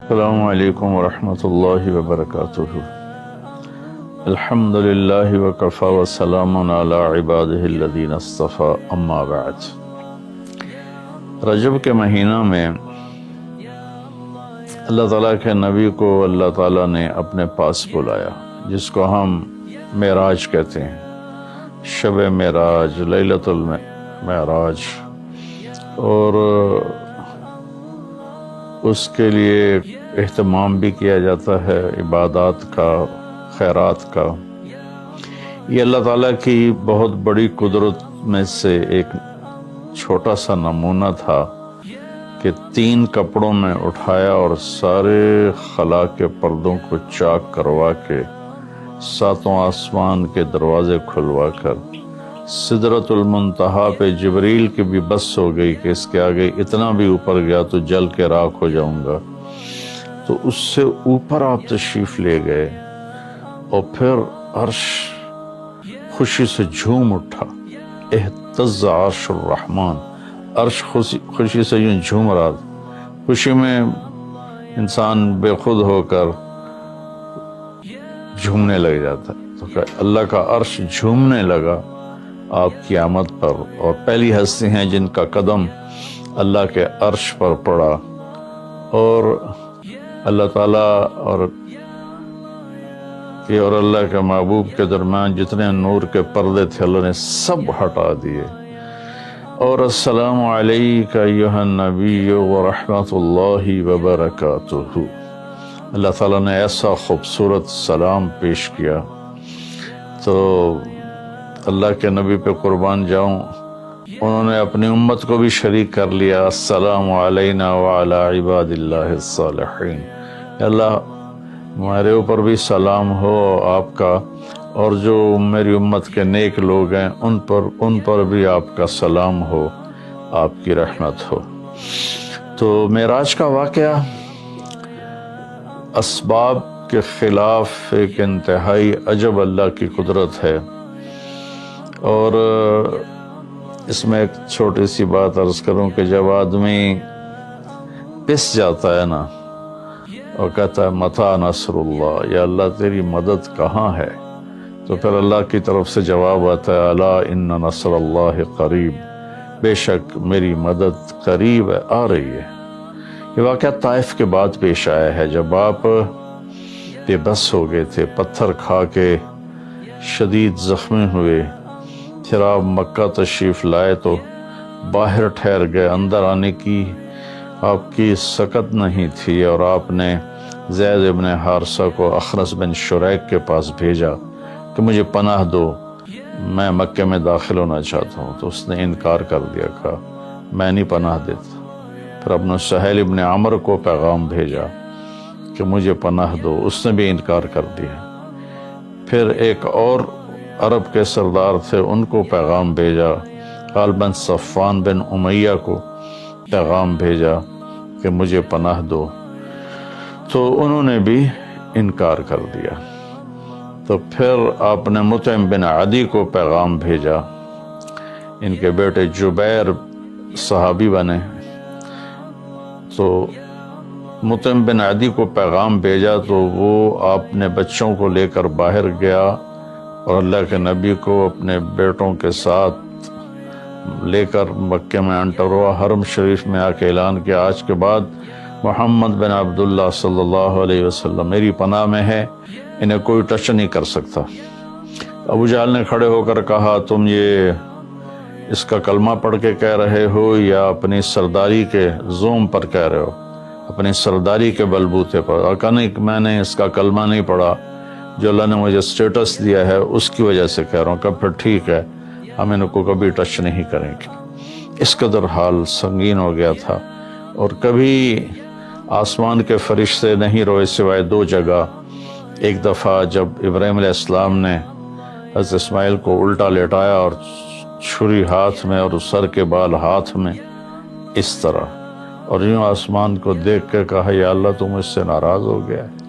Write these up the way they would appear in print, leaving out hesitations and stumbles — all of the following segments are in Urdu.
السلام علیکم ورحمۃ اللہ وبرکاتہ۔ الحمد للہ وکفی وسلام علی عبادہ الذین اصطفی، اما بعد۔ رجب کے مہینہ میں اللہ تعالیٰ کے نبی کو اللہ تعالیٰ نے اپنے پاس بلایا، جس کو ہم معراج کہتے ہیں، شب معراج، لیلۃ المعراج، اور اس کے لیے اہتمام بھی کیا جاتا ہے عبادات کا، خیرات کا۔ یہ اللہ تعالیٰ کی بہت بڑی قدرت میں سے ایک چھوٹا سا نمونہ تھا کہ 3 کپڑوں میں اٹھایا اور سارے خلا کے پردوں کو چاک کروا کے 7 آسمان کے دروازے کھلوا کر سدرۃ المنتہا پہ جبریل کی بھی بس ہو گئی کہ اس کے آگے اتنا بھی اوپر گیا تو جل کے راکھ ہو جاؤں گا، تو اس سے اوپر آپ تشریف لے گئے، اور پھر عرش خوشی سے جھوم اٹھا، اہتز عرش الرحمن، عرش خوشی سے یوں جھوم رہا تھا۔ خوشی میں انسان بے خود ہو کر جھومنے لگ جاتا ہے، تو اللہ کا عرش جھومنے لگا آپ کی آمد پر، اور پہلی ہستی ہیں جن کا قدم اللہ کے عرش پر پڑا، اور اللہ تعالیٰ اور اللہ کے محبوب کے درمیان جتنے نور کے پردے تھے اللہ نے سب ہٹا دیے، اور السلام علیک ایھا النبی ورحمۃ اللہ وبرکاتہ۔ اللہ تعالیٰ نے ایسا خوبصورت سلام پیش کیا، تو اللہ کے نبی پہ قربان جاؤں، انہوں نے اپنی امت کو بھی شریک کر لیا، السلام علینا وعلی عباد اللہ الصالحین، اللہ ہمارے اوپر بھی سلام ہو آپ کا، اور جو میری امت کے نیک لوگ ہیں ان پر بھی آپ کا سلام ہو، آپ کی رحمت ہو۔ تو معراج کا واقعہ اسباب کے خلاف ایک انتہائی عجب اللہ کی قدرت ہے، اور اس میں ایک چھوٹی سی بات عرض کروں کہ جب آدمی پس جاتا ہے نا اور کہتا ہے متی نصر اللہ، یا اللہ تیری مدد کہاں ہے، تو پھر اللہ کی طرف سے جواب آتا ہے الا ان نصر اللہ قریب، بے شک میری مدد قریب ہے، آ رہی ہے۔ یہ واقعہ طائف کے بعد پیش آیا ہے، جب آپ بے بس ہو گئے تھے، پتھر کھا کے شدید زخمی ہوئے، پھر آپ مکہ تشریف لائے تو باہر ٹھہر گئے، اندر آنے کی آپ کی سکت نہیں تھی، اور آپ نے زید ابن حارثہ کو اخنس بن شریک کے پاس بھیجا کہ مجھے پناہ دو، میں مکے میں داخل ہونا چاہتا ہوں، تو اس نے انکار کر دیا، کہا میں نہیں پناہ دیتا۔ پھر اپنے سہیل ابن عمر کو پیغام بھیجا کہ مجھے پناہ دو، اس نے بھی انکار کر دیا۔ پھر ایک اور عرب کے سردار تھے، ان کو پیغام بھیجا، غالباً صفوان بن امیہ کو پیغام بھیجا کہ مجھے پناہ دو، تو انہوں نے بھی انکار کر دیا۔ تو پھر آپ نے مطعم بن عدی کو پیغام بھیجا، ان کے بیٹے جبیر صحابی بنے، تو مطعم بن عدی کو پیغام بھیجا تو وہ آپ نے بچوں کو لے کر باہر گیا، اور اللہ کے نبی کو اپنے بیٹوں کے ساتھ لے کر مکے میں انٹر ہوا، حرم شریف میں آ کے اعلان کیا آج کے بعد محمد بن عبداللہ صلی اللہ علیہ وسلم میری پناہ میں ہے، انہیں کوئی ٹچ نہیں کر سکتا۔ ابو جہل نے کھڑے ہو کر کہا تم یہ اس کا کلمہ پڑھ کے کہہ رہے ہو یا اپنی سرداری کے زوم پر کہہ رہے ہو، اپنی سرداری کے بلبوتے پر؟ اور کہا نہیں، میں نے اس کا کلمہ نہیں پڑھا، جو اللہ نے مجھے سٹیٹس دیا ہے اس کی وجہ سے کہہ رہا ہوں۔ کہ پھر ٹھیک ہے، ہم ان کو کبھی ٹچ نہیں کریں گے۔ اس قدر حال سنگین ہو گیا تھا، اور کبھی آسمان کے فرشتے نہیں روئے سوائے 2 جگہ۔ ایک دفعہ جب ابراہیم علیہ السلام نے حضرت اسماعیل کو الٹا لیٹایا اور چھری ہاتھ میں اور سر کے بال ہاتھ میں، اس طرح، اور یوں آسمان کو دیکھ کے کہا یا اللہ تو مجھ سے ناراض ہو گیا ہے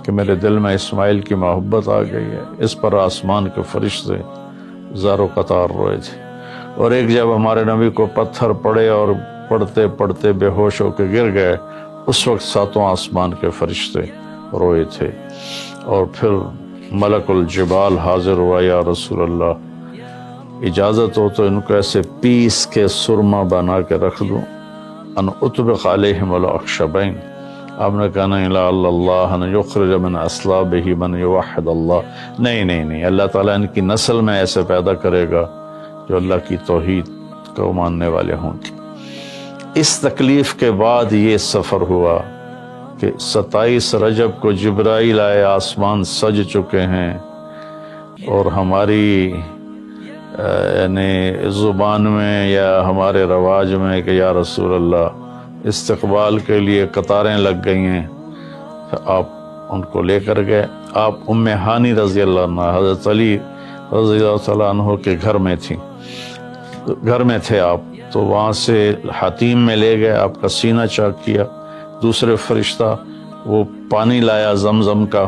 کہ میرے دل میں اسماعیل کی محبت آ گئی ہے۔ اس پر آسمان کے فرشتے زار و قطار روئے تھے۔ اور ایک جب ہمارے نبی کو پتھر پڑے اور پڑھتے پڑھتے بے ہوش ہو کے گر گئے اس وقت ساتوں آسمان کے فرشتے روئے تھے، اور پھر ملک الجبال حاضر ہوا، یا رسول اللہ اجازت ہو تو ان کو ایسے پیس کے سرما بنا کے رکھ دوں، ان اطبق علیہم الاخشبین۔ آپ نے کہا نہیں، لا اللہ ان یخرج من اصلابہ من یوحد اللہ، نہیں، اللہ تعالیٰ ان کی نسل میں ایسے پیدا کرے گا جو اللہ کی توحید کو ماننے والے ہوں گے۔ اس تکلیف کے بعد یہ سفر ہوا کہ 27 رجب کو جبرائیل آئے، آسمان سج چکے ہیں، اور ہماری یعنی زبان میں یا ہمارے رواج میں کہ یا رسول اللہ استقبال کے لیے قطاریں لگ گئی ہیں، آپ ان کو لے کر گئے۔ آپ ام ہانی رضی اللہ عنہ، حضرت علی رضی اللہ تعالیٰ عنہ کے گھر میں تھے آپ، تو وہاں سے حتیم میں لے گئے، آپ کا سینہ چاک کیا۔ دوسرے فرشتہ وہ پانی لایا زمزم کا،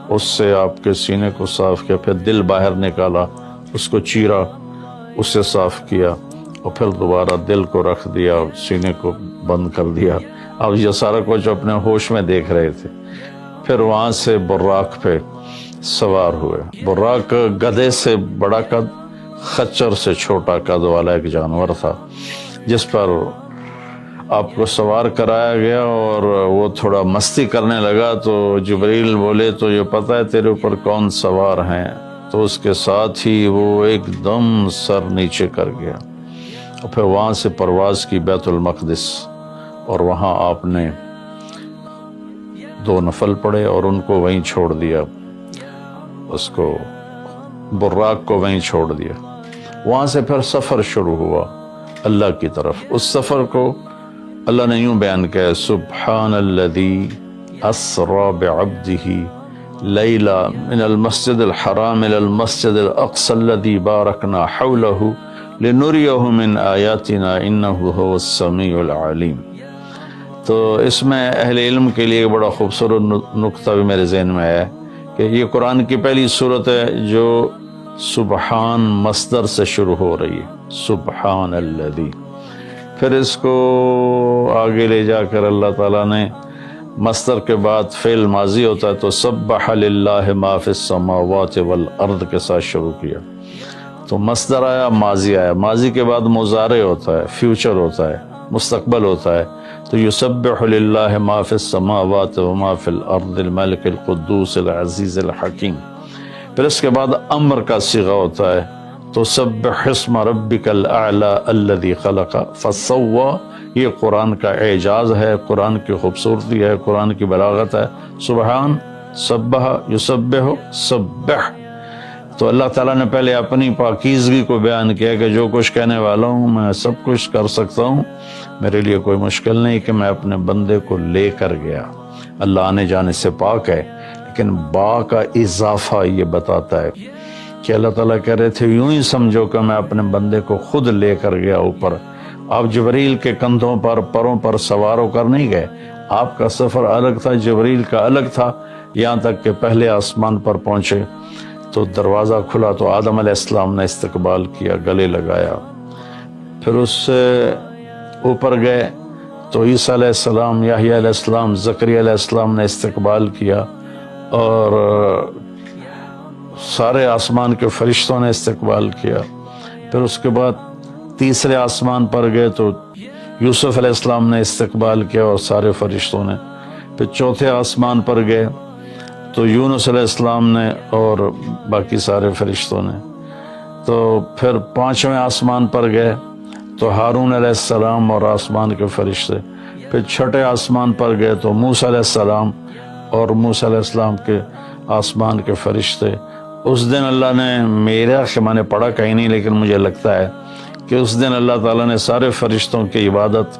اس سے آپ کے سینے کو صاف کیا، پھر دل باہر نکالا، اس کو چیرا، اسے صاف کیا، اور پھر دوبارہ دل کو رکھ دیا، سینے کو بند کر دیا۔ اب یہ سارا کچھ اپنے ہوش میں دیکھ رہے تھے۔ پھر وہاں سے براق پہ سوار ہوئے۔ براق گدھے سے بڑا قد، خچر سے چھوٹا قد والا ایک جانور تھا، جس پر آپ کو سوار کرایا گیا، اور وہ تھوڑا مستی کرنے لگا تو جبریل بولے تو یہ پتہ ہے تیرے اوپر کون سوار ہیں؟ تو اس کے ساتھ ہی وہ ایک دم سر نیچے کر گیا، اور پھر وہاں سے پرواز کی بیت المقدس، اور وہاں آپ نے 2 نفل پڑھے اور ان کو وہیں چھوڑ دیا، اس کو براق کو وہیں چھوڑ دیا۔ وہاں سے پھر سفر شروع ہوا اللہ کی طرف۔ اس سفر کو اللہ نے یوں بیان کیا، سبحان الذی اسری بعبدہ لیلا من المسجد الحرام الى المسجد الاقصى الذی بارکنا حولہ لنریہ من آیاتنا انہ هو السمیع العلیم۔ تو اس میں اہل علم کے لیے بڑا خوبصورت نقطہ بھی میرے ذہن میں ہے کہ یہ قرآن کی پہلی صورت ہے جو سبحان مصدر سے شروع ہو رہی ہے، سبحان الذی۔ پھر اس کو آگے لے جا کر اللہ تعالیٰ نے مصدر کے بعد فعل ماضی ہوتا ہے تو سبح للہ ما فی السماوات والارض کے ساتھ شروع کیا، تو مصدر آیا، ماضی آیا، ماضی کے بعد مضارع ہوتا ہے، فیوچر ہوتا ہے، مستقبل ہوتا ہے، تو یسبح للہ ما فی السماوات وما فی الارض الملک القدوس العزیز الحکیم۔ پھر اس کے بعد امر کا صیغہ ہوتا ہے تو سبح اسم ربک الاعلی الذی خلق فسوی۔ یہ قرآن کا اعجاز ہے، قرآن کی خوبصورتی ہے، قرآن کی بلاغت ہے۔ سبحان، سبح، یسبح، سبح۔ تو اللہ تعالیٰ نے پہلے اپنی پاکیزگی کو بیان کیا کہ جو کچھ کہنے والا ہوں میں سب کچھ کر سکتا ہوں، میرے لیے کوئی مشکل نہیں کہ میں اپنے بندے کو لے کر گیا۔ اللہ آنے جانے سے پاک ہے، لیکن با کا اضافہ یہ بتاتا ہے کہ اللہ تعالیٰ کہہ رہے تھے یوں ہی سمجھو کہ میں اپنے بندے کو خود لے کر گیا اوپر۔ آپ جبریل کے کندھوں پر، پروں پر سوار ہو کر نہیں گئے، آپ کا سفر الگ تھا، جبریل کا الگ تھا، یہاں تک کہ پہلے آسمان پر پہنچے تو دروازہ کھلا تو آدم علیہ السلام نے استقبال کیا، گلے لگایا۔ پھر اس سے اوپر گئے تو عیسیٰ علیہ السلام، یحییٰ علیہ السلام، زکریا علیہ السلام نے استقبال کیا، اور سارے آسمان کے فرشتوں نے استقبال کیا۔ پھر اس کے بعد تیسرے آسمان پر گئے تو یوسف علیہ السلام نے استقبال کیا اور سارے فرشتوں نے۔ پھر چوتھے آسمان پر گئے تو یونس علیہ السلام نے اور باقی سارے فرشتوں نے۔ تو پھر پانچویں آسمان پر گئے تو ہارون علیہ السلام اور آسمان کے فرشتے۔ پھر چھٹے آسمان پر گئے تو موسیٰ علیہ السلام اور موسیٰ علیہ السلام کے آسمان کے فرشتے۔ اس دن اللہ نے، میرا کہ میں نے پڑھا کہیں نہیں لیکن مجھے لگتا ہے کہ اس دن اللہ تعالیٰ نے سارے فرشتوں کی عبادت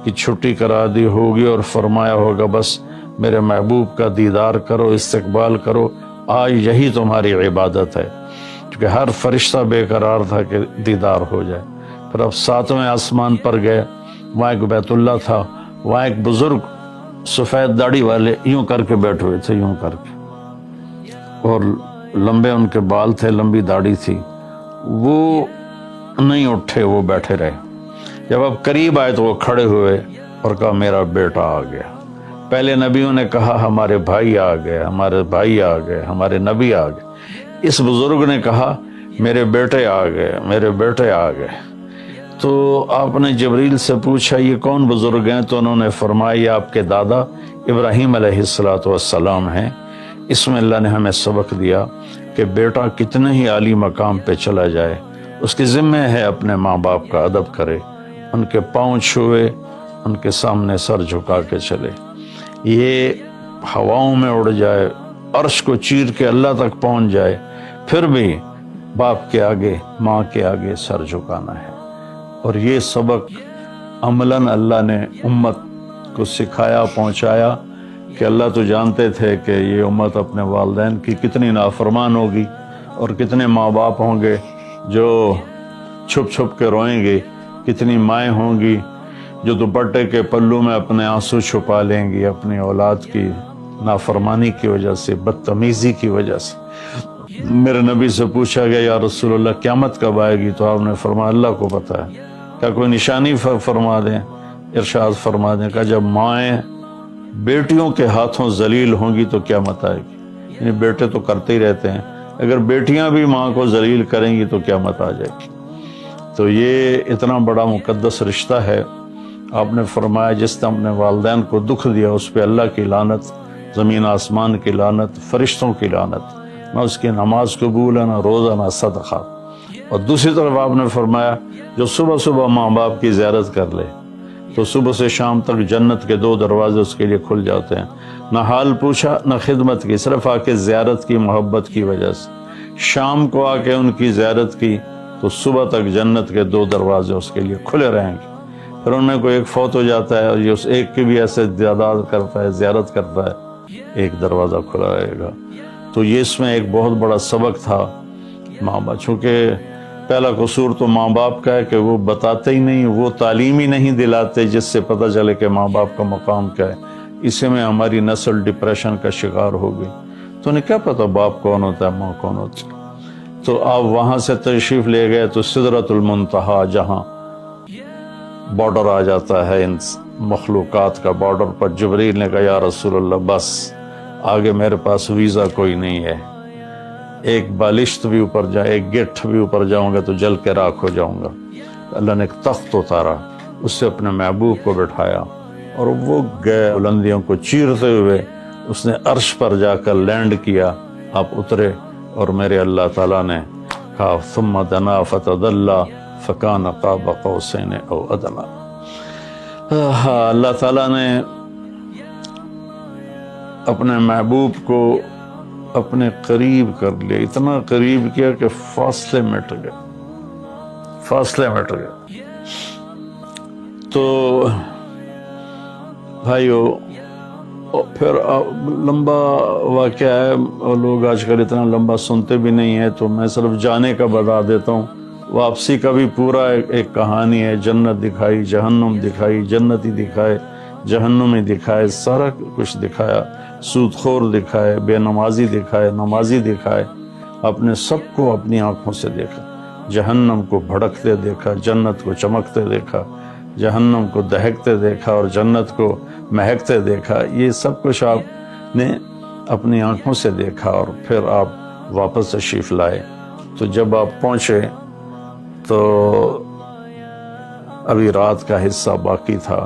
کی چھٹی کرا دی ہوگی اور فرمایا ہوگا بس میرے محبوب کا دیدار کرو، استقبال کرو، آج یہی تمہاری عبادت ہے، کیونکہ ہر فرشتہ بے قرار تھا کہ دیدار ہو جائے۔ پھر اب ساتویں آسمان پر گئے، وہاں ایک بیت اللہ تھا، وہاں ایک بزرگ سفید داڑھی والے یوں کر کے بیٹھے ہوئے تھے، یوں کر کے، اور لمبے ان کے بال تھے، لمبی داڑھی تھی، وہ نہیں اٹھے، وہ بیٹھے رہے۔ جب اب قریب آئے تو وہ کھڑے ہوئے اور کہا میرا بیٹا آ گیا۔ پہلے نبیوں نے کہا ہمارے بھائی آ گئے، ہمارے بھائی آ گئے، ہمارے نبی آ گئے۔ اس بزرگ نے کہا میرے بیٹے آ گئے، میرے بیٹے آ گئے۔ تو آپ نے جبریل سے پوچھا یہ کون بزرگ ہیں؟ تو انہوں نے فرمایا یہ آپ کے دادا ابراہیم علیہ السلام ہیں۔ اس میں اللہ نے ہمیں سبق دیا کہ بیٹا کتنے ہی عالی مقام پہ چلا جائے، اس کی ذمہ ہے اپنے ماں باپ کا ادب کرے، ان کے پاؤں چھوئے، ان کے سامنے سر جھکا کے چلے۔ یہ ہواؤں میں اڑ جائے، عرش کو چیر کے اللہ تک پہنچ جائے، پھر بھی باپ کے آگے، ماں کے آگے سر جھکانا ہے۔ اور یہ سبق عملاً اللہ نے امت کو سکھایا، پہنچایا کہ اللہ تو جانتے تھے کہ یہ امت اپنے والدین کی کتنی نافرمان ہوگی، اور کتنے ماں باپ ہوں گے جو چھپ چھپ کے روئیں گے، کتنی مائیں ہوں گی جو دوپٹے کے پلو میں اپنے آنسو چھپا لیں گی اپنی اولاد کی نافرمانی کی وجہ سے، بدتمیزی کی وجہ سے۔ میرے نبی سے پوچھا گیا یا رسول اللہ قیامت کب آئے گی؟ تو آپ نے فرمایا اللہ کو پتہ ہے، کیا کوئی نشانی فرما دیں؟ ارشاد فرما دیں کہ جب مائیں بیٹیوں کے ہاتھوں ذلیل ہوں گی تو قیامت آئے گی۔ یعنی بیٹے تو کرتے ہی رہتے ہیں، اگر بیٹیاں بھی ماں کو ذلیل کریں گی تو قیامت آ جائے گی۔ تو یہ اتنا بڑا مقدس رشتہ ہے۔ آپ نے فرمایا جس نے اپنے والدین کو دکھ دیا اس پہ اللہ کی لعنت، زمین آسمان کی لعنت، فرشتوں کی لعنت، نہ اس کی نماز قبول ہے، نہ روزہ، نہ صدقہ۔ اور دوسری طرف آپ نے فرمایا جو صبح صبح ماں باپ کی زیارت کر لے تو صبح سے شام تک جنت کے 2 دروازے اس کے لیے کھل جاتے ہیں۔ نہ حال پوچھا نہ خدمت کی، صرف آ کے زیارت کی محبت کی وجہ سے۔ شام کو آ کے ان کی زیارت کی تو صبح تک جنت کے 2 دروازے اس کے لیے کھلے رہیں گے۔ پھر ان میں کوئی ایک فوت ہو جاتا ہے اور یہ اس ایک کی بھی ایسے تعداد کرتا ہے، زیارت کرتا ہے، ایک دروازہ کھلا رہے گا۔ تو یہ اس میں ایک بہت بڑا سبق تھا ماں باپ، چونکہ پہلا قصور تو ماں باپ کا ہے کہ وہ بتاتے ہی نہیں، وہ تعلیم ہی نہیں دلاتے جس سے پتہ چلے کہ ماں باپ کا مقام کیا ہے۔ اسی میں ہماری نسل ڈپریشن کا شکار ہو گئی۔ تو انہیں کیا پتا باپ کون ہوتا ہے، ماں کون ہوتی ہے؟ تو آپ وہاں سے تشریف لے گئے تو سدرۃ المنتہا، جہاں بارڈر آ جاتا ہے ان مخلوقات کا، بارڈر پر جبریل نے کہا یا رسول اللہ بس آگے میرے پاس ویزا کوئی نہیں ہے، ایک بالشت بھی اوپر جائے، ایک گٹھ بھی اوپر جاؤں گا تو جل کے راکھ ہو جاؤں گا۔ اللہ نے ایک تخت اتارا، اس سے اپنے محبوب کو بٹھایا اور وہ گئے بلندیوں کو چیرتے ہوئے، اس نے عرش پر جا کر لینڈ کیا، آپ اترے اور میرے اللہ تعالیٰ نے کہا ثم دنا فتدلی فکان قاب قوسین او ادنی۔ اللہ تعالیٰ نے اپنے محبوب کو اپنے قریب کر لیا، اتنا قریب کیا کہ فاصلے مٹ گئے، فاصلے مٹ گئے۔ تو بھائیو پھر لمبا واقعہ ہے، اور لوگ آج کل اتنا لمبا سنتے بھی نہیں ہیں، تو میں صرف جانے کا بتا دیتا ہوں۔ واپسی کا بھی پورا ایک کہانی ہے، جنت دکھائی، جہنم دکھائی، جنتی دکھائے، جہنمی دکھائے، سارا کچھ دکھایا، سود خور دکھائے، بے نمازی دکھائے، نمازی دکھائے، اپنے سب کو اپنی آنکھوں سے دیکھا، جہنم کو بھڑکتے دیکھا، جنت کو چمکتے دیکھا، جہنم کو دہکتے دیکھا اور جنت کو مہکتے دیکھا۔ یہ سب کچھ آپ نے اپنی آنکھوں سے دیکھا اور پھر آپ واپس تشریف لائے۔ تو جب آپ پہنچے تو ابھی رات کا حصہ باقی تھا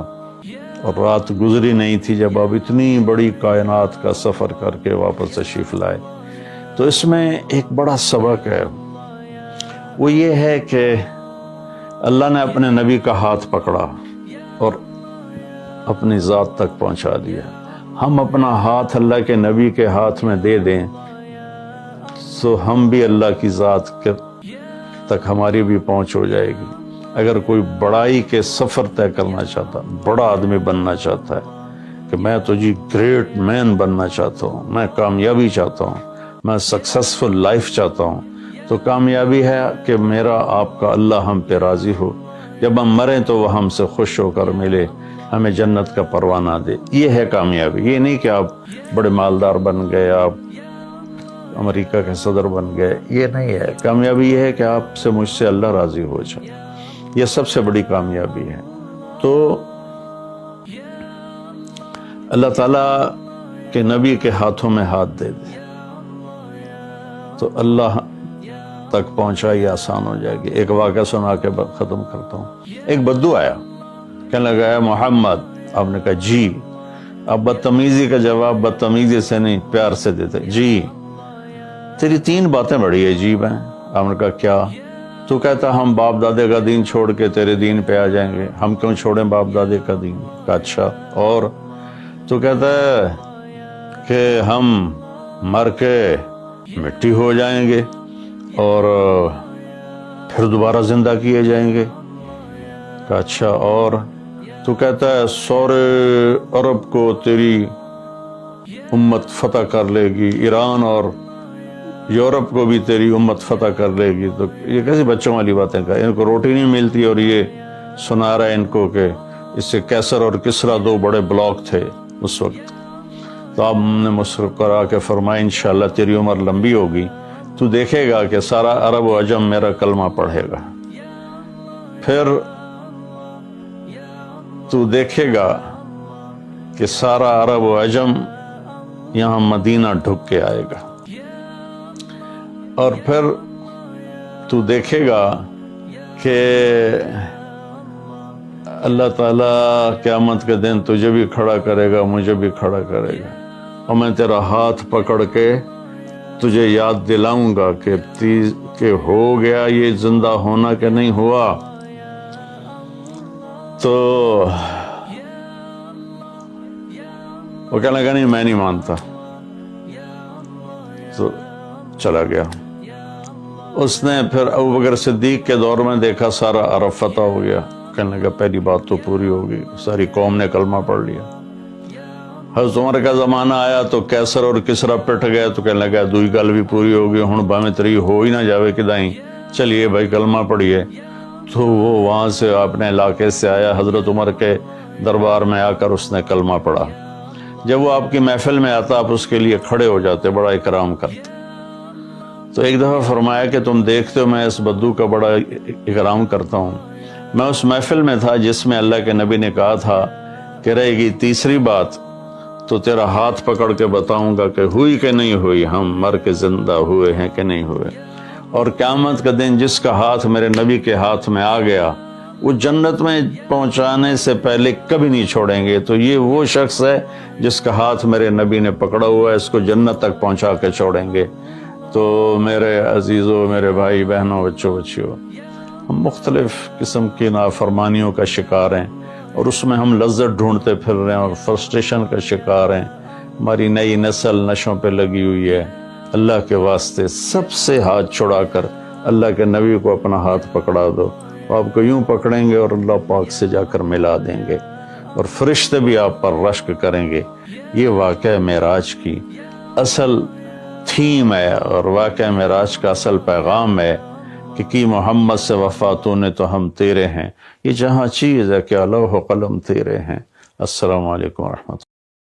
اور رات گزری نہیں تھی جب آپ اتنی بڑی کائنات کا سفر کر کے واپس تشریف لائے۔ تو اس میں ایک بڑا سبق ہے، وہ یہ ہے کہ اللہ نے اپنے نبی کا ہاتھ پکڑا اور اپنی ذات تک پہنچا دیا۔ ہم اپنا ہاتھ اللہ کے نبی کے ہاتھ میں دے دیں تو ہم بھی اللہ کی ذات تک ہماری بھی پہنچ ہو جائے گی۔ اگر کوئی بڑائی کے سفر طے کرنا چاہتا، بڑا آدمی بننا چاہتا ہے کہ میں تو جی گریٹ مین بننا چاہتا ہوں، میں کامیابی چاہتا ہوں، میں سکسیسفل لائف چاہتا ہوں، تو کامیابی ہے کہ میرا آپ کا اللہ ہم پہ راضی ہو، جب ہم مریں تو وہ ہم سے خوش ہو کر ملے، ہمیں جنت کا پروانہ دے۔ یہ ہے کامیابی۔ یہ نہیں کہ آپ بڑے مالدار بن گئے، آپ امریکہ کے صدر بن گئے، یہ نہیں ہے۔ کامیابی یہ ہے کہ آپ سے، مجھ سے اللہ راضی ہو جائے، یہ سب سے بڑی کامیابی ہے۔ تو اللہ تعالیٰ کے نبی کے ہاتھوں میں ہاتھ دے دے تو اللہ تک پہنچائی آسان ہو جائے گی۔ ایک واقعہ سنا کے ختم کرتا ہوں۔ ایک بدو آیا، کہنے لگا ہے محمد، آپ نے کہا جی۔ اب بدتمیزی کا جواب بدتمیزی سے نہیں، پیار سے دیتے، جی تیری 3 باتیں بڑی عجیب ہیں۔ آپ نے کہا کیا؟ تو کہتا ہم باپ دادے کا دین چھوڑ کے تیرے دین پہ آ جائیں گے، ہم کیوں چھوڑیں باپ دادے کا دین؟ کہا اچھا، اور؟ تو کہتا ہے کہ ہم مر کے مٹی ہو جائیں گے اور پھر دوبارہ زندہ کیے جائیں گے۔ کہا اچھا، اور؟ تو کہتا ہے سورے عرب کو تیری امت فتح کر لے گی، ایران اور یورپ کو بھی تیری امت فتح کر لے گی۔ تو یہ کیسی بچوں والی باتیں کہا، ان کو روٹی نہیں ملتی اور یہ سنا رہا ہے ان کو کہ اس سے کیسر اور کسرا 2 بڑے بلاک تھے اس وقت۔ تو آپ نے مسکرا کے فرمایا انشاءاللہ تیری عمر لمبی ہوگی، تو دیکھے گا کہ سارا عرب و عجم میرا کلمہ پڑھے گا، پھر تو دیکھے گا کہ سارا عرب و عجم یہاں مدینہ ڈھک کے آئے گا، اور پھر تو دیکھے گا کہ اللہ تعالیٰ قیامت کے دن تجھے بھی کھڑا کرے گا، مجھے بھی کھڑا کرے گا، اور میں تیرا ہاتھ پکڑ کے تجھے یاد دلاؤں گا کہ ہو گیا یہ زندہ ہونا کہ نہیں ہوا۔ تو وہ کہنے لگا نہیں میں نہیں مانتا، تو چلا گیا۔ اس نے پھر ابوبکر صدیق کے دور میں دیکھا سارا عرب فتح ہو گیا، کہنے لگا پہلی بات تو پوری ہوگی، ساری قوم نے کلمہ پڑھ لیا۔ حضرت عمر کا زمانہ آیا تو کیسر اور کسرا پٹ گئے، تو کہنے لگا دوئی گل بھی پوری ہوگی، ہن باویں تری ہو ہی نہ جاوے کدائیں، چلیے بھائی کلمہ پڑھیے۔ تو وہ وہاں سے اپنے علاقے سے آیا، حضرت عمر کے دربار میں آ کر اس نے کلمہ پڑھا۔ جب وہ آپ کی محفل میں آتا آپ اس کے لیے کھڑے ہو جاتے، بڑا اکرام کرتے۔ تو ایک دفعہ فرمایا کہ تم دیکھتے ہو میں اس بدو کا بڑا اکرام کرتا ہوں، میں اس محفل میں تھا جس میں اللہ کے نبی نے کہا تھا کہ رہے گی تیسری بات تو تیرا ہاتھ پکڑ کے بتاؤں گا کہ ہوئی کہ نہیں ہوئی، ہم مر کے زندہ ہوئے ہیں کہ نہیں ہوئے، اور قیامت کا دن جس کا ہاتھ میرے نبی کے ہاتھ میں آ گیا وہ جنت میں پہنچانے سے پہلے کبھی نہیں چھوڑیں گے۔ تو یہ وہ شخص ہے جس کا ہاتھ میرے نبی نے پکڑا ہوا ہے، اس کو جنت تک پہنچا کے چھوڑیں گے۔ تو میرے عزیزوں، میرے بھائی بہنوں، بچوں بچیوں، ہم مختلف قسم کی نافرمانیوں کا شکار ہیں اور اس میں ہم لذت ڈھونڈتے پھر رہے ہیں اور فرسٹریشن کا شکار ہیں۔ ہماری نئی نسل نشوں پہ لگی ہوئی ہے۔ اللہ کے واسطے سب سے ہاتھ چھڑا کر اللہ کے نبی کو اپنا ہاتھ پکڑا دو، آپ کو یوں پکڑیں گے اور اللہ پاک سے جا کر ملا دیں گے، اور فرشتے بھی آپ پر رشک کریں گے۔ یہ واقعہ معراج کی اصل تھیم ہے اور واقعہ معراج کا اصل پیغام ہے کہ کی محمد سے وفاتوں نے تو ہم تیرے ہیں، یہ جہاں چیز ہے کہ لوح و قلم تیرے ہیں۔ السلام علیکم ورحمۃ اللہ۔